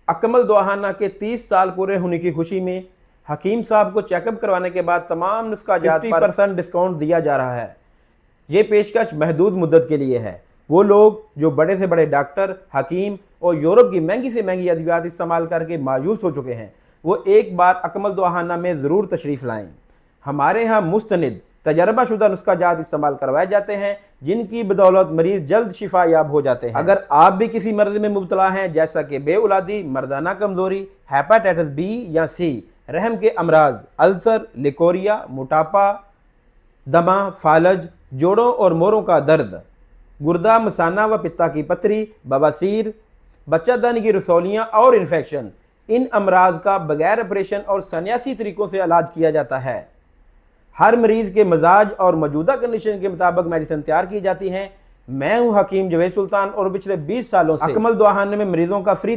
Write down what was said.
अकमल दुआहाना के 30 साल पूरे होने की खुशी में हकीम साहब को चेकअप करवाने के बाद तमाम नुस्खाजात पर 50% डिस्काउंट दिया जा रहा है। ये पेशकश महदूद मुद्दत के लिए है। वो लोग जो बड़े से बड़े डॉक्टर, हकीम और यूरोप की महंगी से महंगी अद्वियात इस्तेमाल करके मायूस हो चुके हैं, वो एक बार अकमल दुआहाना में ज़रूर तशरीफ़ लाएँ। हमारे यहाँ मुस्तनिद तजर्बाशुदा नुस्खाजात इस्तेमाल करवाए जाते हैं, जिनकी बदौलत मरीज जल्द शिफा याब हो जाते हैं। अगर आप भी किसी मर्ज में मुब्तला हैं, जैसा कि बेऔलादी, मर्दाना कमज़ोरी, हेपाटाइटिस बी या सी, रहम के अमराज, अल्सर, लिकोरिया, मोटापा, दमा, फालज, जोड़ों और मोरों का दर्द, गुर्दा, मसाना व पित्ता की पथरी, बवासीर, बच्चादानी की रसौलियाँ और इन्फेक्शन, इन अमराज का बगैर ऑपरेशन और सन्यासी तरीक़ों से इलाज किया जाता है। हर मरीज़ के मजाज और मौजूदा कंडीशन के मुताबिक मेडिसिन तैयार की जाती हैं। मैं हूँ हकीम जवेद सुल्तान और पिछले 20 सालों से अकमल दुआहाना में मरीज़ों का फ्री